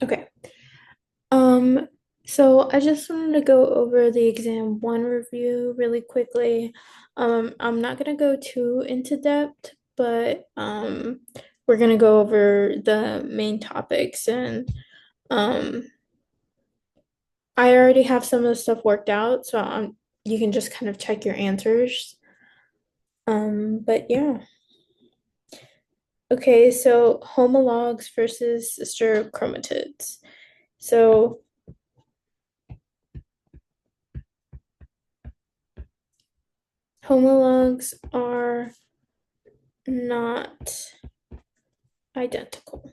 Okay. Um, so I just wanted to go over the exam one review really quickly. I'm not gonna go too into depth, but we're gonna go over the main topics and um I already have some of the stuff worked out, so you can just kind of check your answers. But yeah. Okay, so homologs versus sister chromatids. So homologs are not identical.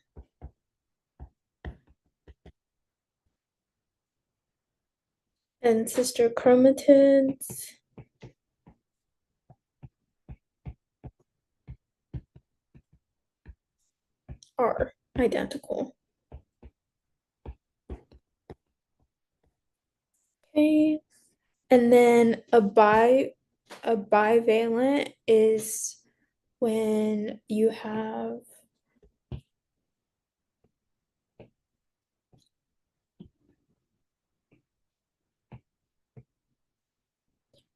And sister chromatids are identical. Okay. And then a bivalent is when you have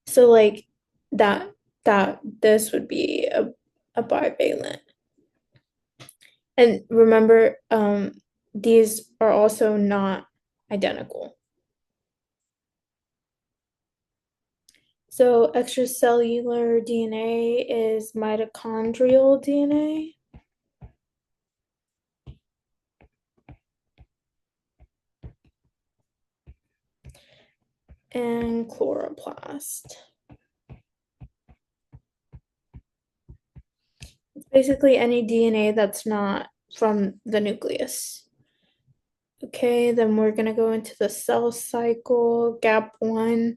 so like that that this would be a bivalent. And remember, these are also not identical. So extracellular DNA is mitochondrial DNA and chloroplast. It's basically any DNA that's not from the nucleus. Okay, then we're gonna go into the cell cycle, gap one.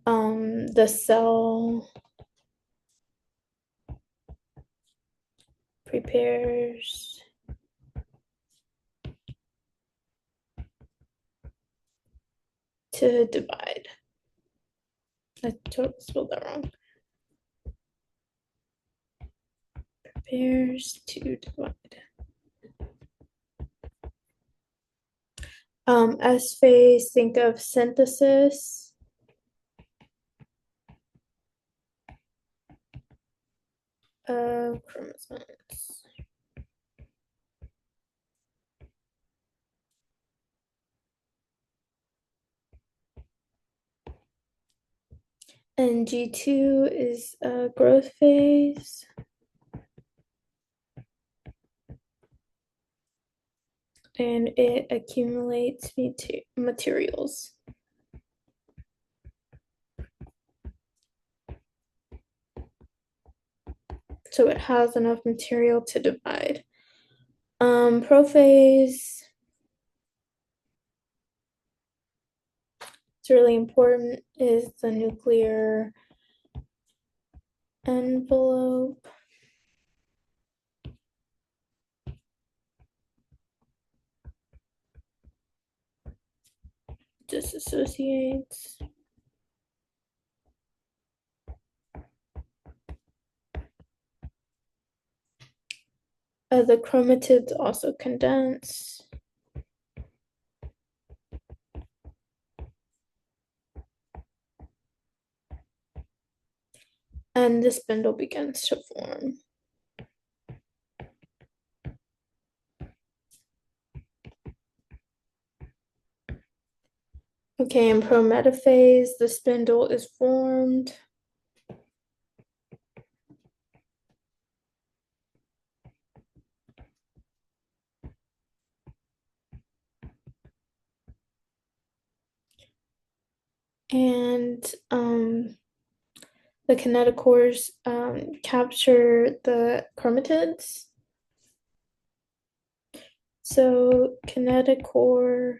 The cell prepares to divide. I totally spelled that wrong. Prepares to divide. S phase, think of synthesis. Of chromosomes. And G2 is a growth phase. And it accumulates materials. So it has enough material to divide. Prophase, it's really important, is the nuclear envelope. Disassociates. The chromatids also condense. And the spindle begins to form. Okay, in prometaphase, the spindle is formed. And the kinetochores capture the chromatids. So kinetochore,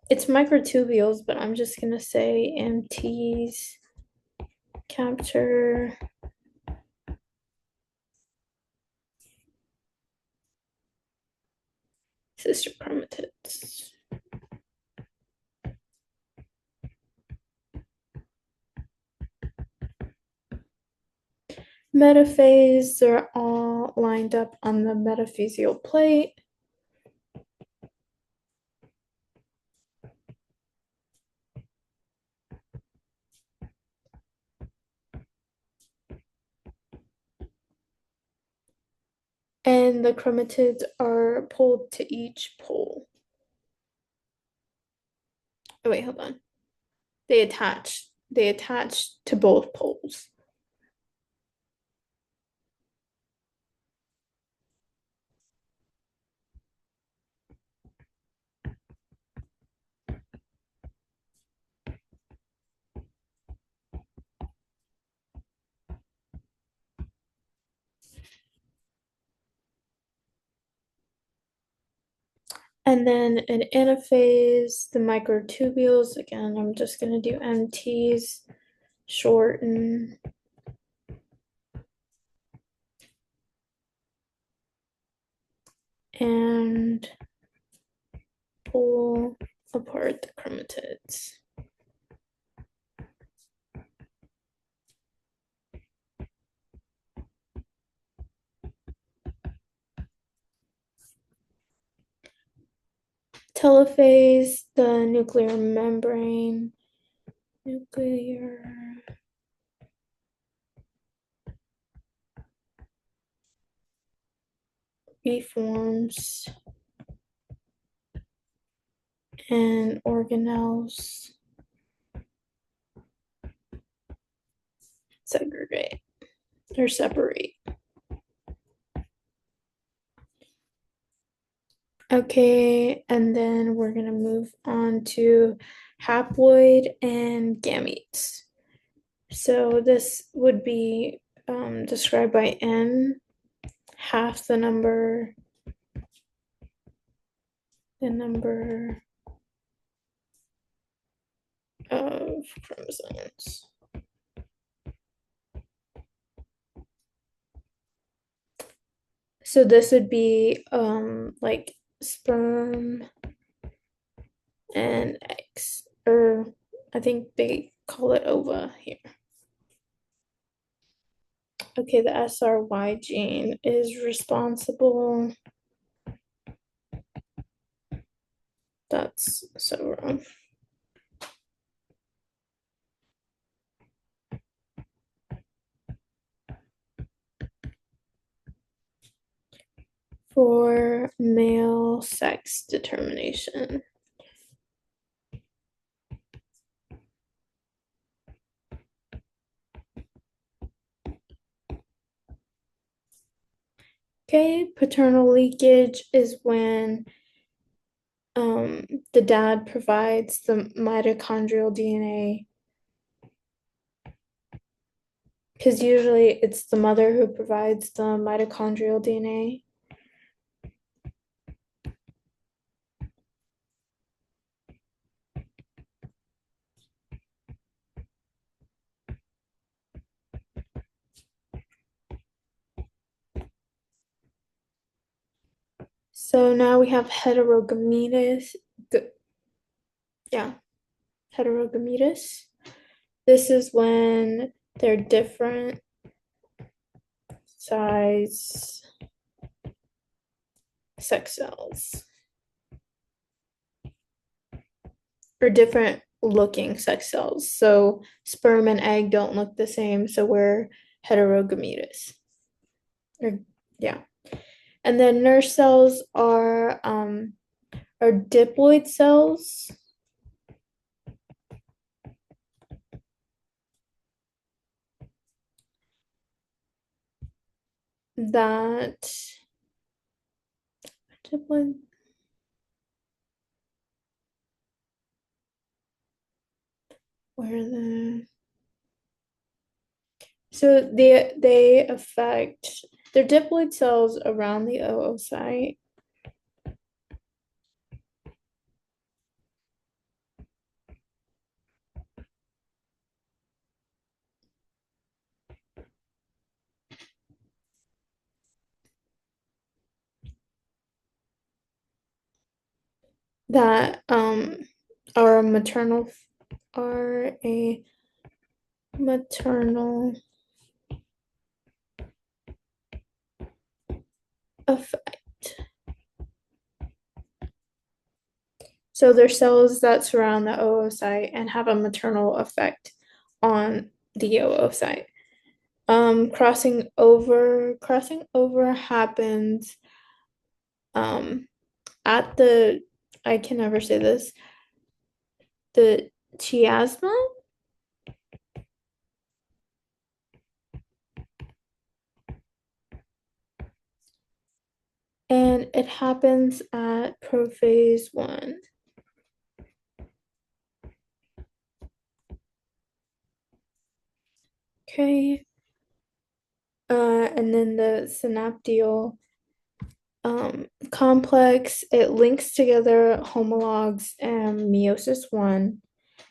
it's microtubules, but I'm just gonna say MTs capture sister chromatids. Metaphase are all lined up on the metaphyseal plate. And the chromatids are pulled to each pole. Oh, wait, hold on. They attach to both poles. And then in anaphase, the microtubules, again, I'm just going to do MTs, shorten, and pull apart the chromatids. Telophase, the nuclear membrane, nuclear reforms, and organelles segregate or separate. Okay, and then we're gonna move on to haploid and gametes. So this would be described by n, half the number of chromosomes. So this would be like sperm and eggs, or I think they call it ova here. Okay, the SRY gene is responsible. That's so wrong. For male sex determination. Okay, paternal leakage is when the dad provides the mitochondrial DNA, because usually it's the mother who provides the mitochondrial DNA. So now we have heterogametes. Yeah, heterogametes. This is when they're different size sex cells or different looking sex cells. So sperm and egg don't look the same, so we're heterogametes. Or yeah. And then nurse cells are diploid cells that diploid where the so they affect they're diploid cells around the oocyte that are a maternal effect. So they're cells that surround the oocyte and have a maternal effect on the oocyte. Crossing over happens um at the I can never say this, the chiasma, and it happens at prophase one. Okay. And then the synaptial complex, it links together homologs and meiosis one,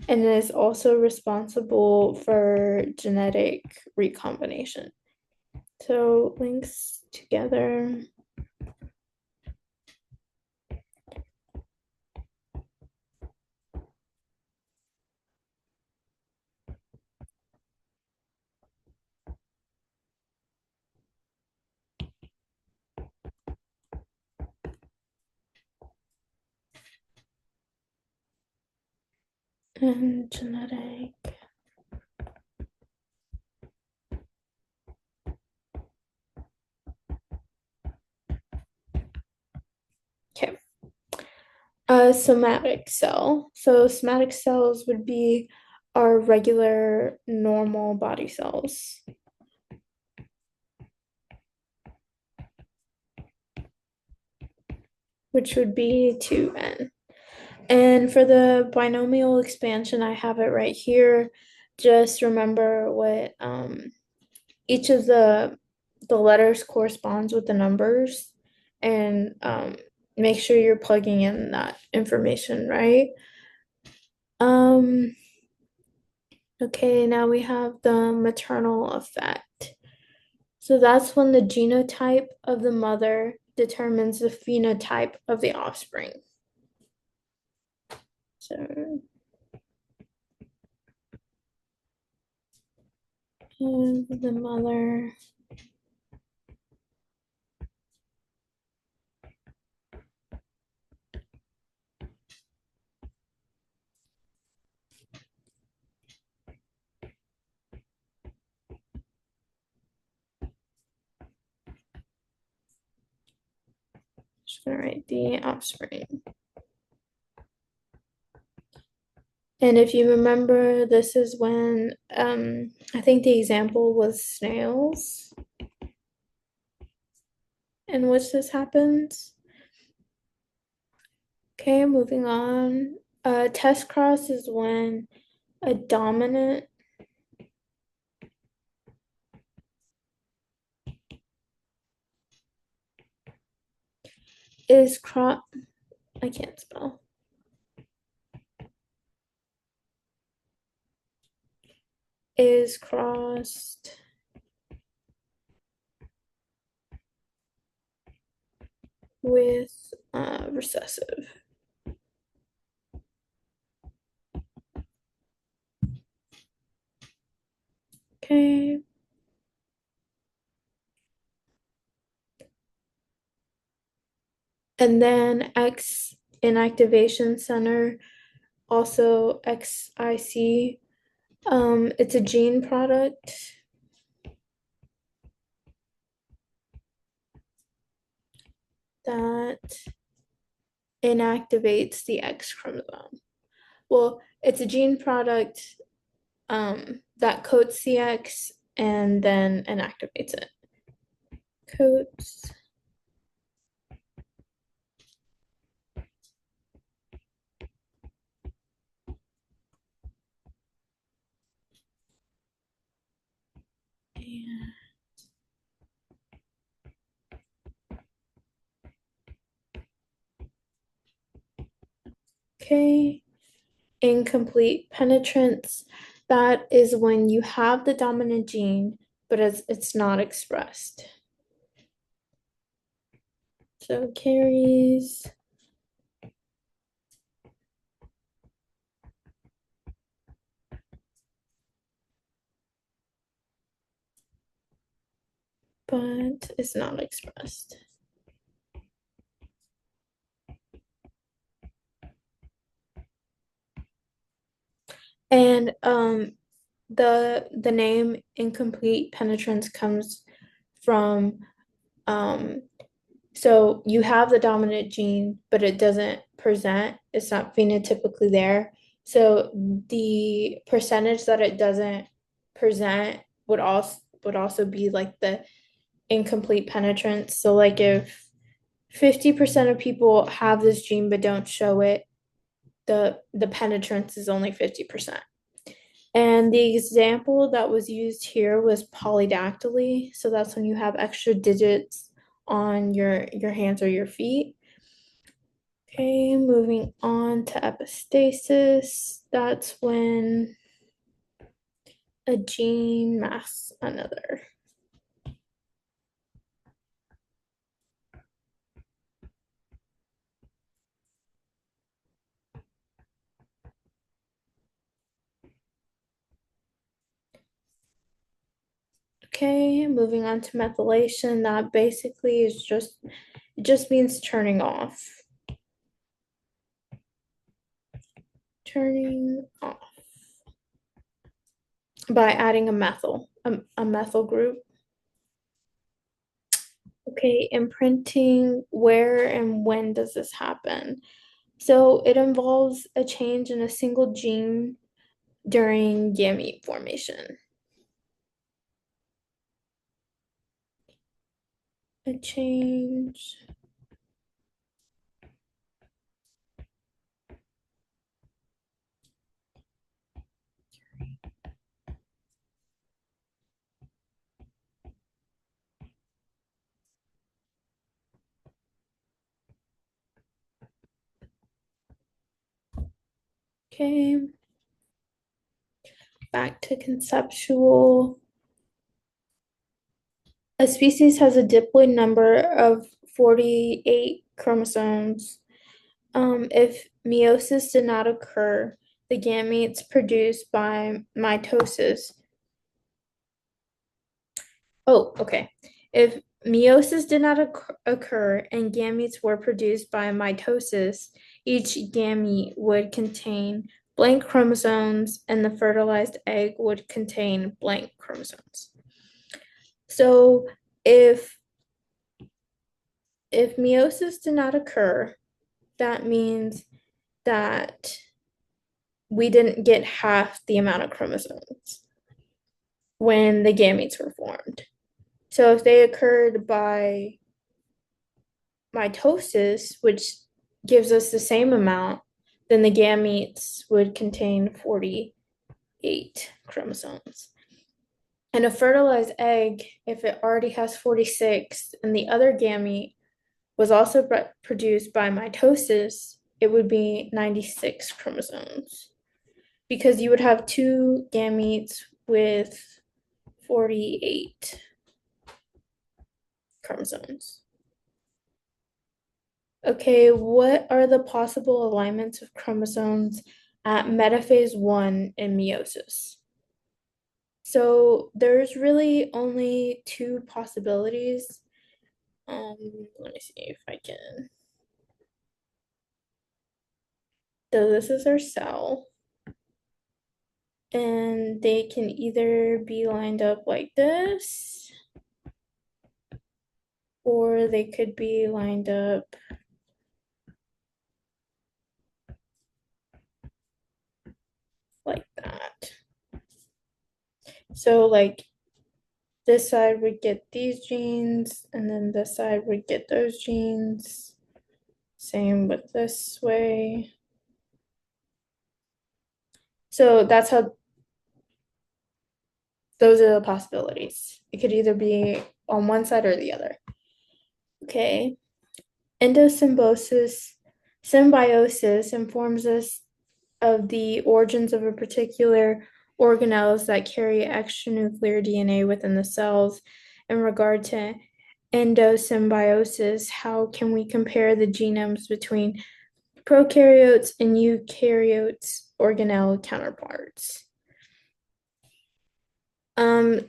and is also responsible for genetic recombination. So links together. And genetic. Okay. A somatic cell. So somatic cells would be our regular normal body cells, which would be 2n. And for the binomial expansion, I have it right here. Just remember what each of the letters corresponds with the numbers, and make sure you're plugging in that information, right? Um, okay, now we have the maternal effect. So that's when the genotype of the mother determines the phenotype of the offspring. So the mother. Just gonna write the offspring. And if you remember, this is when I think the example was snails in which this happens. Okay, moving on. Test cross is when a dominant is cross. I can't spell. Is crossed with recessive. Okay. And then X inactivation center, also XIC. It's a gene product that inactivates the X chromosome. Well, it's a gene product that coats the X and then inactivates it. Coats. Okay. Incomplete penetrance. That is when you have the dominant gene, but it's not expressed. So carries. But it's not expressed. And the name incomplete penetrance comes from um so you have the dominant gene, but it doesn't present, it's not phenotypically there. So the percentage that it doesn't present would also be like the incomplete penetrance. So like if 50% of people have this gene but don't show it, the penetrance is only 50%. And the example that was used here was polydactyly. So that's when you have extra digits on your hands or your feet. Okay, moving on to epistasis. That's when a gene masks another. Okay, moving on to methylation. That basically is just means turning off. Turning off by adding a methyl group. Okay, imprinting, where and when does this happen? So it involves a change in a single gene during gamete formation. A change. Okay, back to conceptual. A species has a diploid number of 48 chromosomes. If meiosis did not occur, the gametes produced by mitosis. Oh, okay. If meiosis did not occur and gametes were produced by mitosis, each gamete would contain blank chromosomes and the fertilized egg would contain blank chromosomes. So if if meiosis did not occur, that means that we didn't get half the amount of chromosomes when the gametes were formed. So if they occurred by mitosis, which gives us the same amount, then the gametes would contain 48 chromosomes. And a fertilized egg, if it already has 46 and the other gamete was also produced by mitosis, it would be 96 chromosomes because you would have two gametes with 48 chromosomes. Okay, what are the possible alignments of chromosomes at metaphase one in meiosis? So there's really only two possibilities. Um, Let me see if I can. So this is our cell, and they can either be lined up like this, or they could be lined up like that. So like this side would get these genes, and then this side would get those genes. Same with this way. So that's how those are the possibilities. It could either be on one side or the other. Okay. Endosymbiosis, symbiosis informs us of the origins of a particular organelles that carry extranuclear DNA within the cells. In regard to endosymbiosis, how can we compare the genomes between prokaryotes and eukaryotes organelle counterparts?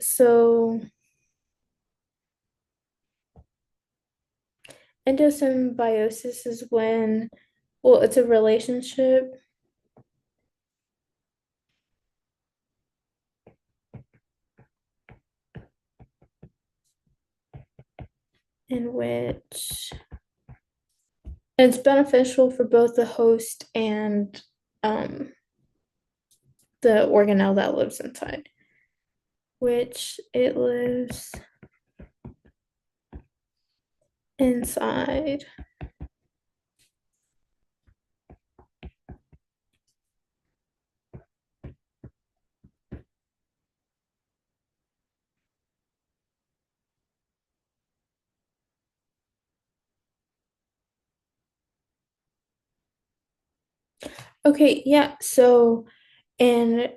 So endosymbiosis is when, well, it's a relationship in which it's beneficial for both the host and um, the organelle that lives inside, which it lives inside. Okay, yeah. And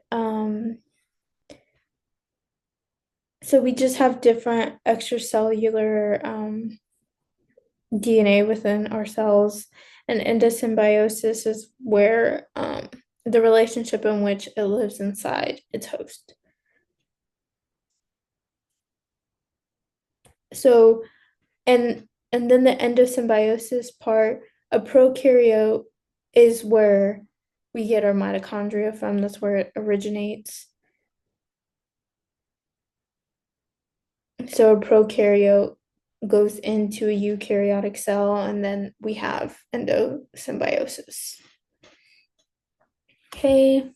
so we just have different extracellular DNA within our cells, and endosymbiosis is where the relationship in which it lives inside its host. So and then the endosymbiosis part, a prokaryote is where we get our mitochondria from. That's where it originates. So a prokaryote goes into a eukaryotic cell, and then we have endosymbiosis. Okay.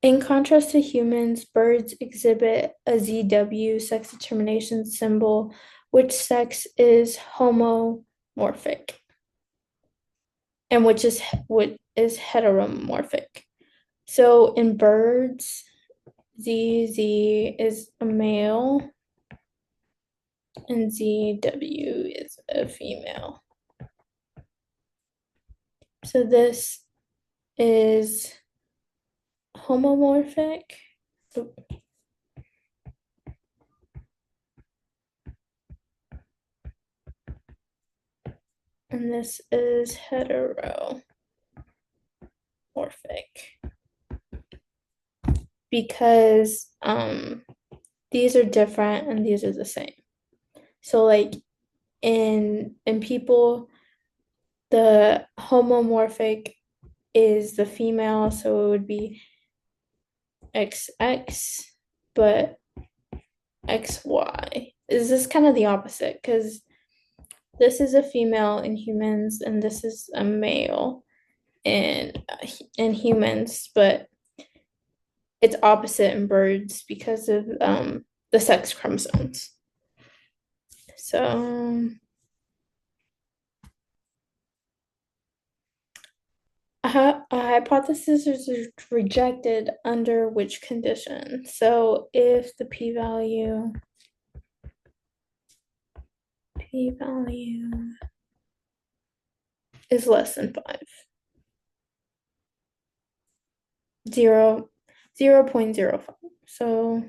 In contrast to humans, birds exhibit a ZW sex determination symbol, which sex is homomorphic and which is what is heteromorphic. So in birds, ZZ is a male and ZW is a female. So this is homomorphic. And this is heteromorphic because these are different and these are the same. So like in people, the homomorphic is the female, so it would be XX, but XY. Is this kind of the opposite? Because this is a female in humans and this is a male in humans, but it's opposite in birds because of the sex chromosomes. So a hypothesis is rejected under which condition? So if the p-value is less than 5, 0, 0.05. So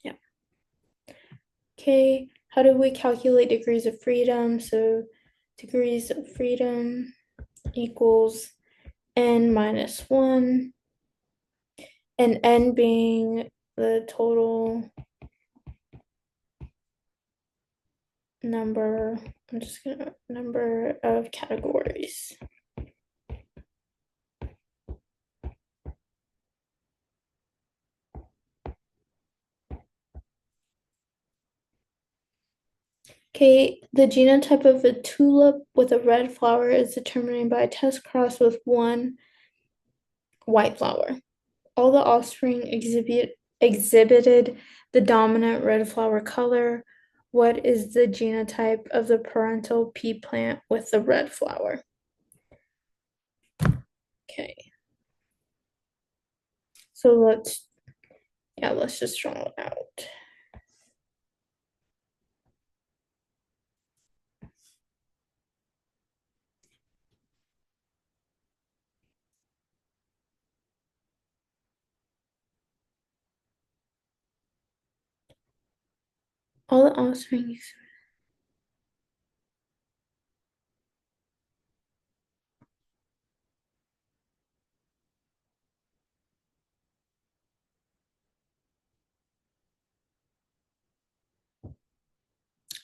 yeah. Okay, how do we calculate degrees of freedom? So degrees of freedom equals n minus 1, and n being the total number, I'm just gonna number of categories. Okay, the genotype of a tulip with a red flower is determined by a test cross with one white flower. All the offspring exhibited the dominant red flower color. What is the genotype of the parental pea plant with the red flower? Okay, so let's just draw it out. All the offspring.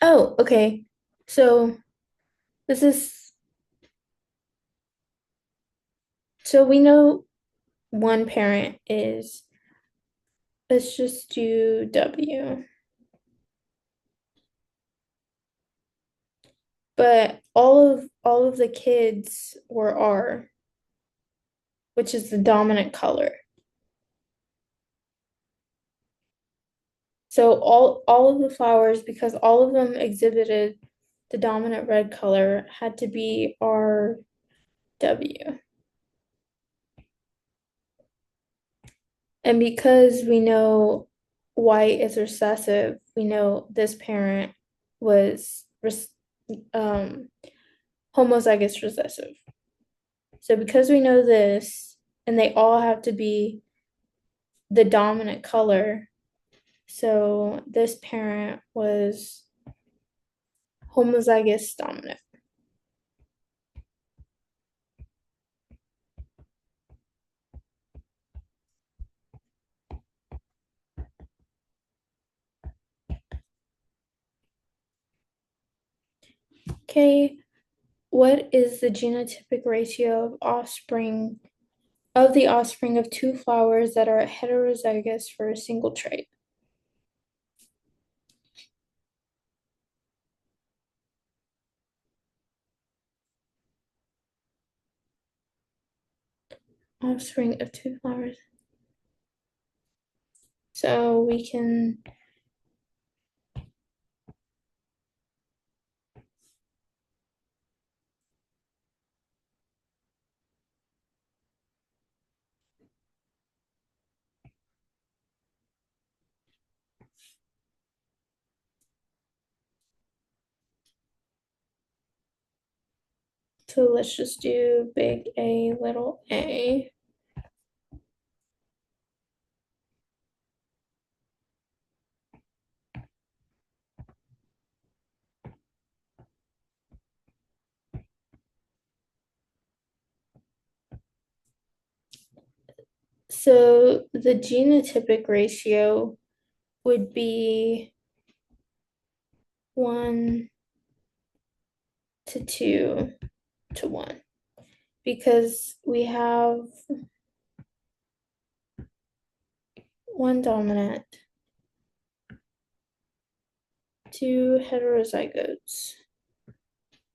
Oh, okay. So This is so we know one parent is, let's just do W. But all of the kids were R, which is the dominant color. So all of the flowers, because all of them exhibited the dominant red color, had to be RW. And because we know white is recessive, we know this parent was um, homozygous recessive. So because we know this, and they all have to be the dominant color, so this parent was homozygous dominant. Okay, what is the genotypic ratio of the offspring of two flowers that are heterozygous for a single trait? Offspring of two flowers. So we can, so let's just do big A, little a. So the genotypic ratio would be 1 to 2 to 1 because we have one dominant, two heterozygotes,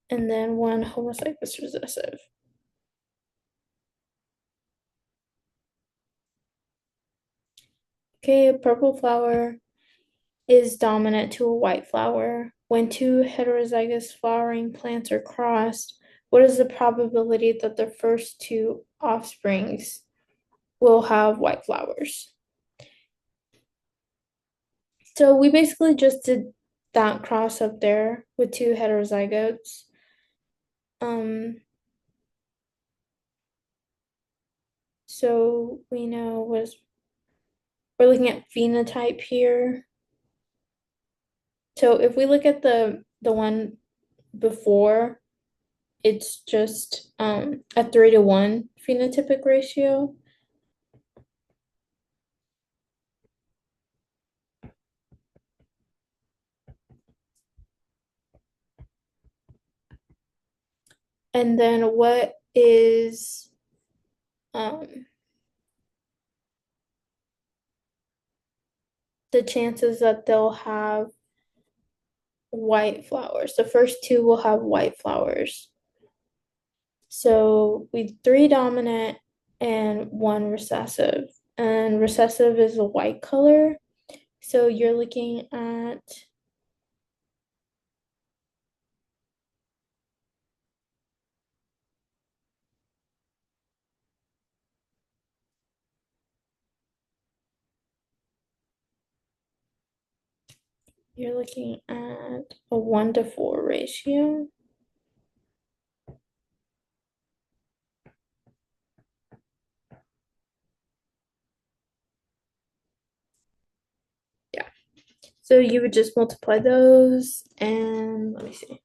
and then one homozygous recessive. Okay, a purple flower is dominant to a white flower. When two heterozygous flowering plants are crossed, what is the probability that the first two offsprings will have white flowers? So we basically just did that cross up there with two heterozygotes. Um, so we know was we're looking at phenotype here. So if we look at the one before, it's just a 3 to 1 phenotypic ratio. And then what is um the chances that they'll have white flowers? The first two will have white flowers. So we three dominant and one recessive. And recessive is a white color. So you're looking at a 1 to 4 ratio. Yeah. So you would just multiply those and let me see.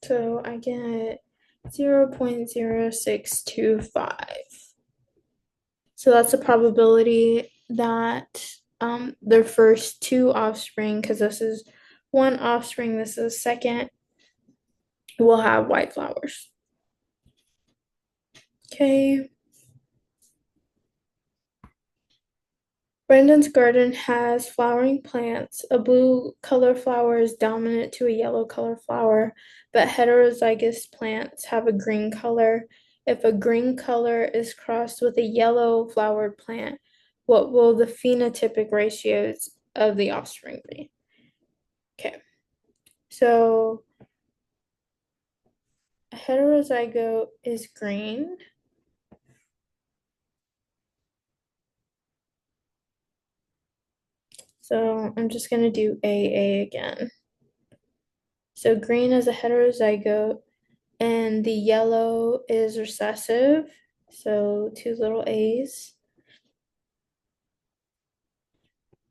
So I get 0.0625. So that's a probability that their first two offspring, because this is one offspring, this is second, will have white flowers. Okay. Brandon's garden has flowering plants. A blue color flower is dominant to a yellow color flower, but heterozygous plants have a green color. If a green color is crossed with a yellow flowered plant, what will the phenotypic ratios of the offspring be? Okay, so a heterozygote is green. So I'm just going to do AA again. So green is a heterozygote. And the yellow is recessive, so two little A's.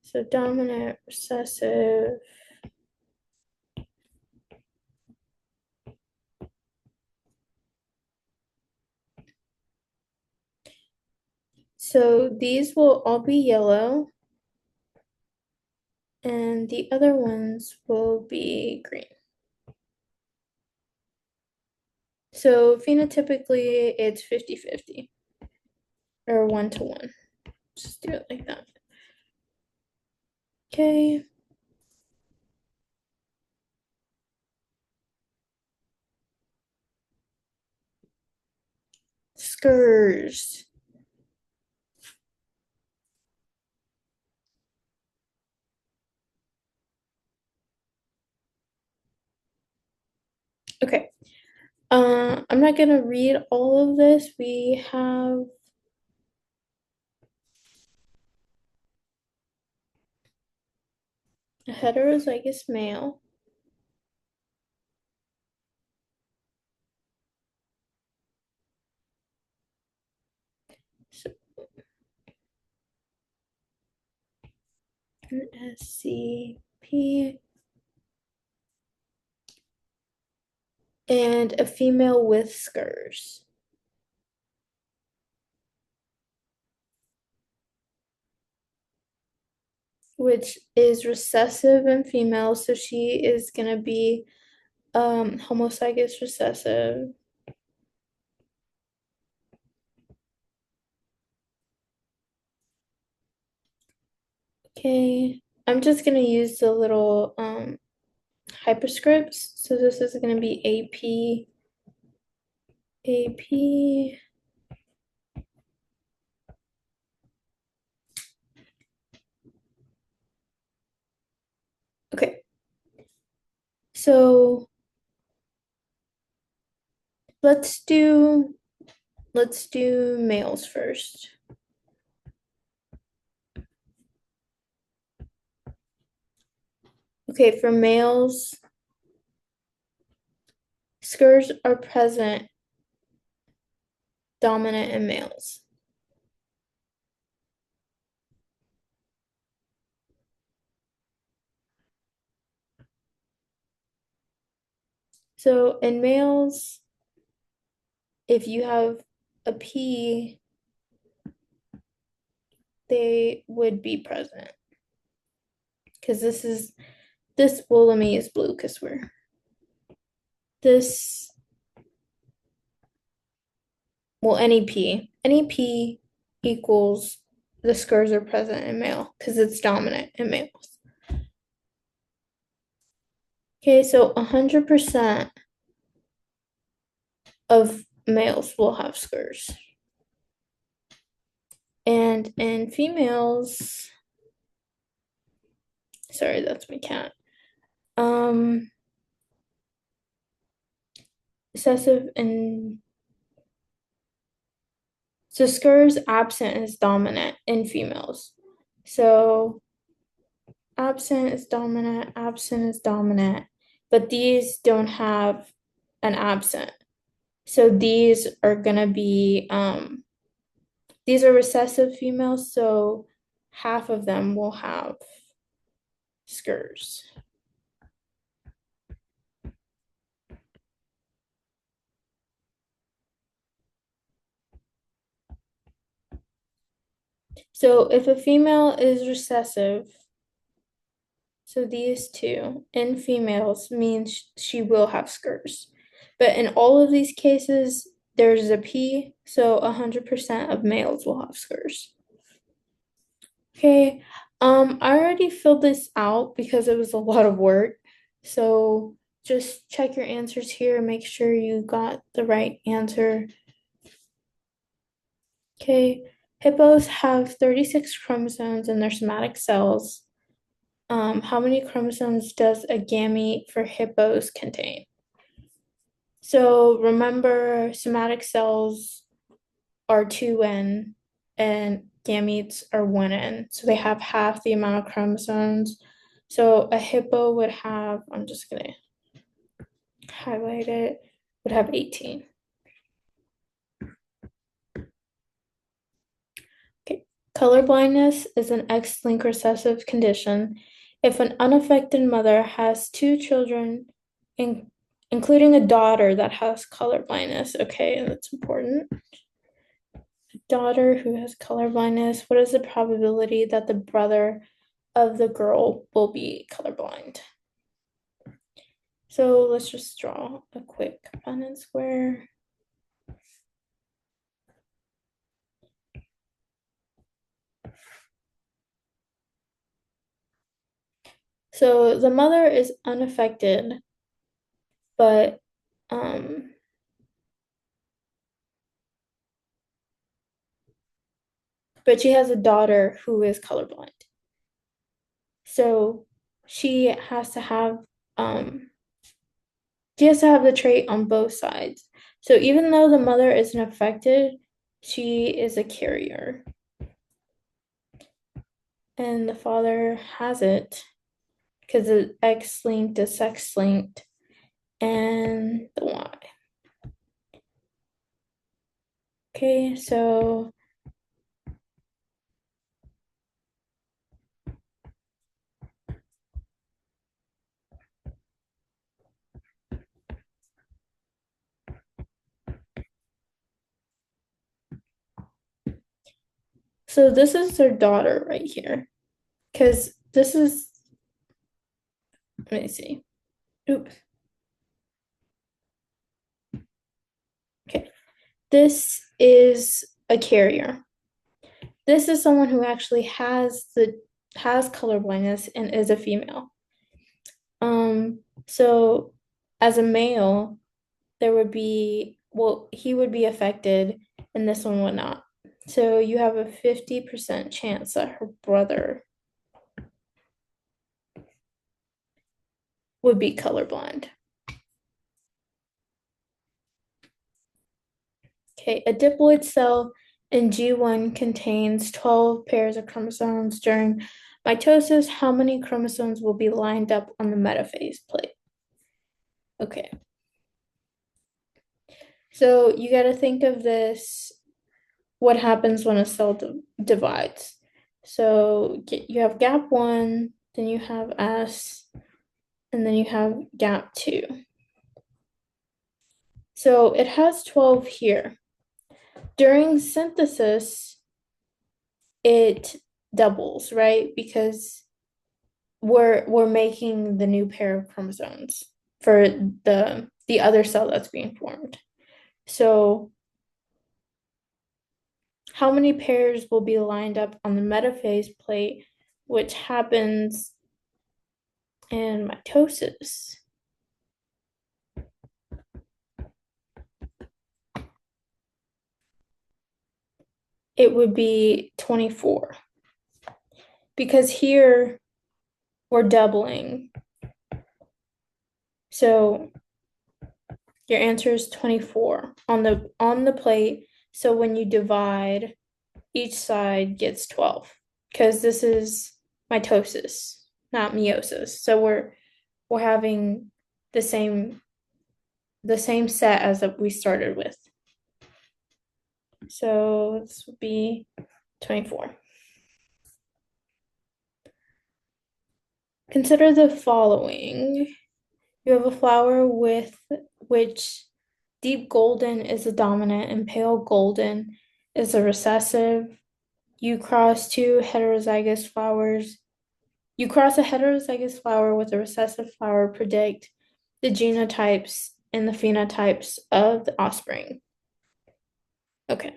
So dominant, recessive. So these will all be yellow, and the other ones will be green. So phenotypically, it's 50-50 or 1-to-1. Just do it like that. Okay. Skers. Okay. I'm not gonna read all of this. We have a heterozygous male. So SCP and a female with skers, which is recessive in females. So she is gonna be homozygous recessive. Okay, I'm just gonna use the little hyperscripts. So this is gonna be AP, AP. Okay, so let's do males first. Okay, for males, skers are present dominant in males. So in males, if you have a P, they would be present. Because well, let me use blue because this, well, any P equals the skers are present in male because it's dominant in males. Okay, so 100% of males will have skers. And in females, sorry, that's my cat. Recessive and so skers absent is dominant in females. So absent is dominant, but these don't have an absent. So these are gonna be these are recessive females, so half of them will have skers. So if a female is recessive, so these two in females means she will have scurs. But in all of these cases, there's a P, so 100% of males will have scurs. Okay, I already filled this out because it was a lot of work. So just check your answers here and make sure you got the right answer. Okay, hippos have 36 chromosomes in their somatic cells. How many chromosomes does a gamete for hippos contain? So remember, somatic cells are 2N and gametes are 1N. So they have half the amount of chromosomes. So a hippo would have, I'm just going to highlight it, would have 18. Okay. Color blindness is an X-linked recessive condition. If an unaffected mother has two children, in, including a daughter that has color blindness, okay, that's important. Daughter who has color blindness, what is the probability that the brother of the girl will be colorblind? So let's just draw a quick Punnett square. So the mother is unaffected, but um but she has a daughter who is colorblind. So she has to have um she has to have the trait on both sides. So even though the mother isn't affected, she is a carrier. And the father has it because the X linked is sex linked and the Y. Okay, so this is their daughter right here. Because this is, let me see. Oops. Okay. This is a carrier. This is someone who actually has color blindness and is a female. So as a male, there would be, well, he would be affected and this one would not. So you have a 50% chance that her brother would be colorblind. Okay, a diploid cell in G1 contains 12 pairs of chromosomes. During mitosis, how many chromosomes will be lined up on the metaphase plate? Okay, so you got to think of this, what happens when a cell divides. So you have gap 1, then you have S, and then you have gap 2. So it has 12 here. During synthesis, it doubles, right? Because we're making the new pair of chromosomes for the other cell that's being formed. So how many pairs will be lined up on the metaphase plate, which happens in mitosis? It would be 24 because here we're doubling. So your answer is 24 on the plate. So when you divide, each side gets 12 because this is mitosis, not meiosis. So we're having the same set as that we started with. So this would be 24. Consider the following. You have a flower with which deep golden is the dominant and pale golden is the recessive. you cross two heterozygous flowers. You cross a heterozygous flower with a recessive flower, predict the genotypes and the phenotypes of the offspring. Okay.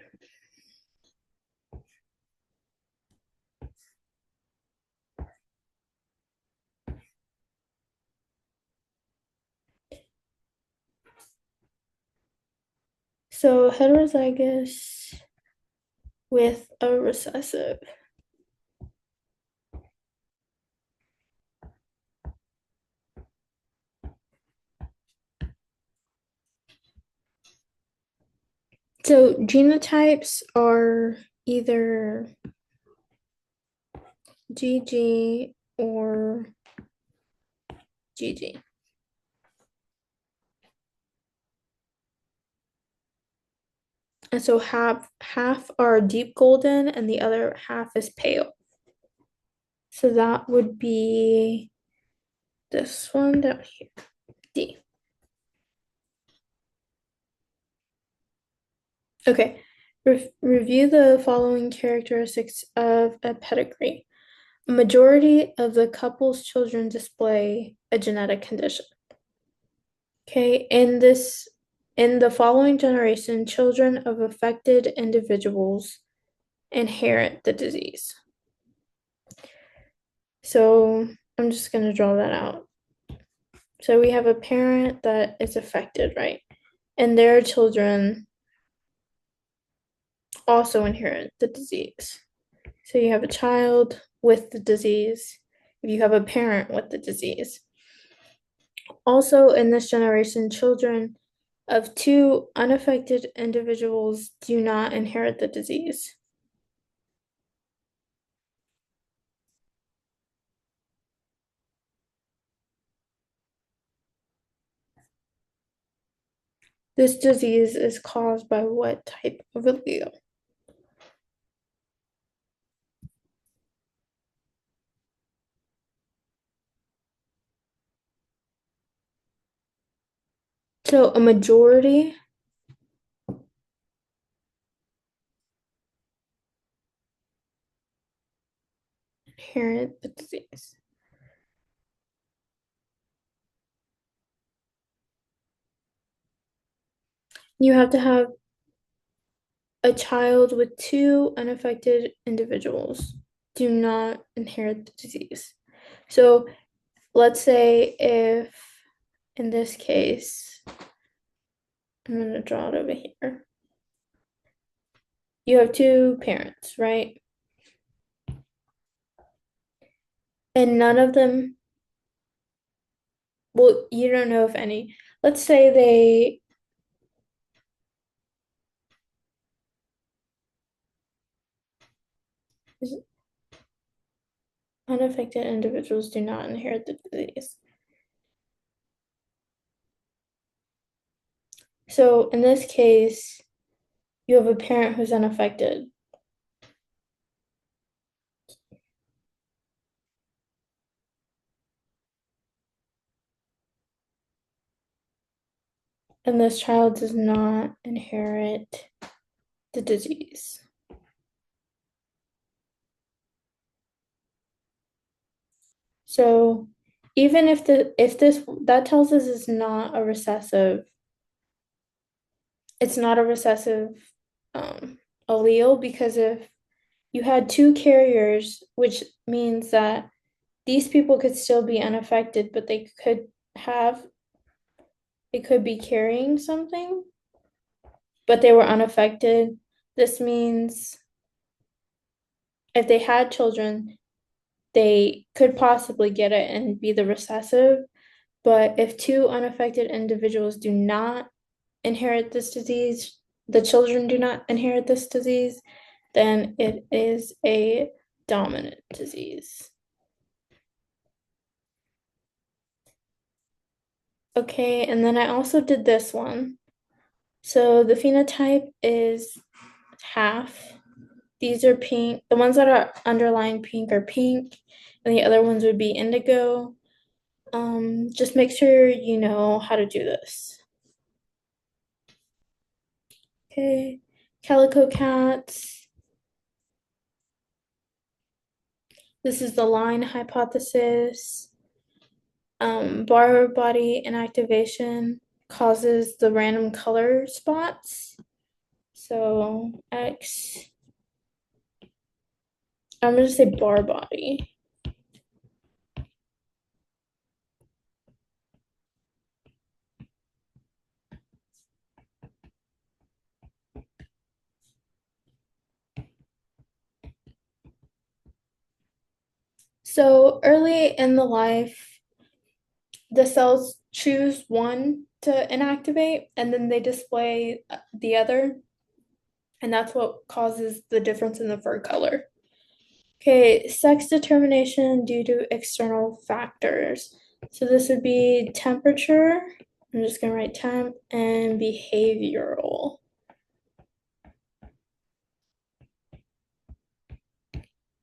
So heterozygous with a recessive. So genotypes are either GG or GG. And so half are deep golden and the other half is pale. So that would be this one down here, D. Okay. Review the following characteristics of a pedigree. A majority of the couple's children display a genetic condition. Okay, in the following generation, children of affected individuals inherit the disease. So I'm just going to draw that out. So we have a parent that is affected, right? And their children also inherit the disease. So you have a child with the disease, if you have a parent with the disease. Also, in this generation, children of two unaffected individuals do not inherit the disease. This disease is caused by what type of allele? So a majority inherit the disease. You have to have a child with two unaffected individuals do not inherit the disease. So let's say if in this case, I'm going to draw it over here. You have two parents, right? And none of them, well, you don't know if any, let's say they, unaffected individuals do not inherit the disease. So in this case, you have a parent who's unaffected. And this child does not inherit the disease. So even if this that tells us it's not a recessive um, allele, because if you had two carriers, which means that these people could still be unaffected, but they could be carrying something, but they were unaffected. This means if they had children, they could possibly get it and be the recessive. But if two unaffected individuals do not inherit this disease, the children do not inherit this disease, then it is a dominant disease. Okay, and then I also did this one. So the phenotype is half. These are pink. The ones that are underlined pink are pink, and the other ones would be indigo. Just make sure you know how to do this. Okay, calico cats. This is the line hypothesis. Bar body inactivation causes the random color spots. So X, I'm gonna say bar body. So early in the life, the cells choose one to inactivate and then they display the other, and that's what causes the difference in the fur color. Okay, sex determination due to external factors. So this would be temperature. I'm just gonna write temp and behavioral.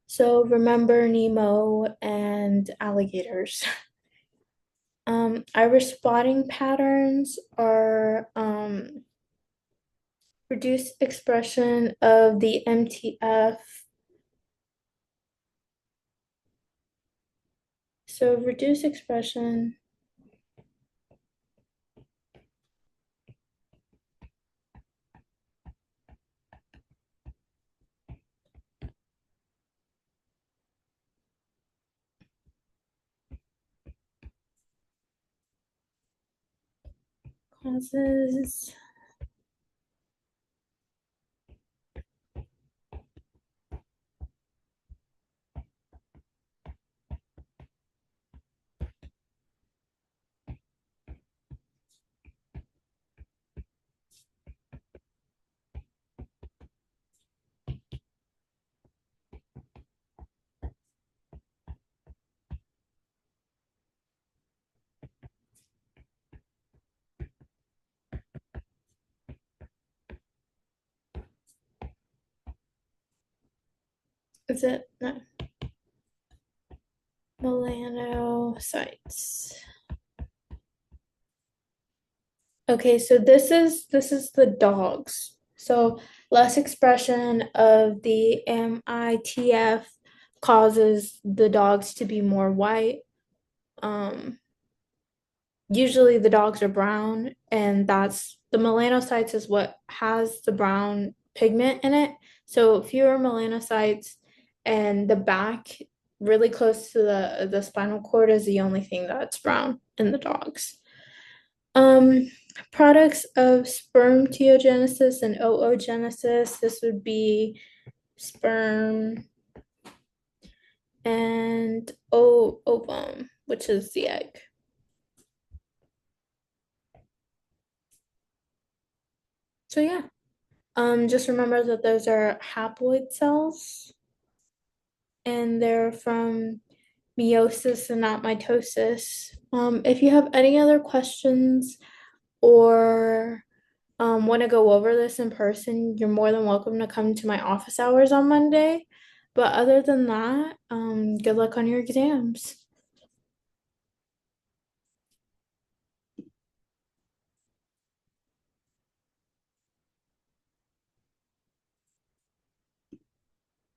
So remember Nemo and alligators. Iris spotting patterns are reduced expression of the MTF. So reduced expression causes is it no melanocytes. Okay, so this is the dogs. So less expression of the MITF causes the dogs to be more white. Um, Usually the dogs are brown, and that's the melanocytes is what has the brown pigment in it. So fewer melanocytes, and the back really close to the spinal cord is the only thing that's brown in the dogs. Um, Products of spermatogenesis and oogenesis, this would be sperm and ovum, which is the egg. So yeah, just remember that those are haploid cells and they're from meiosis and not mitosis. If you have any other questions or want to go over this in person, you're more than welcome to come to my office hours on Monday. But other than that, good luck on your exams.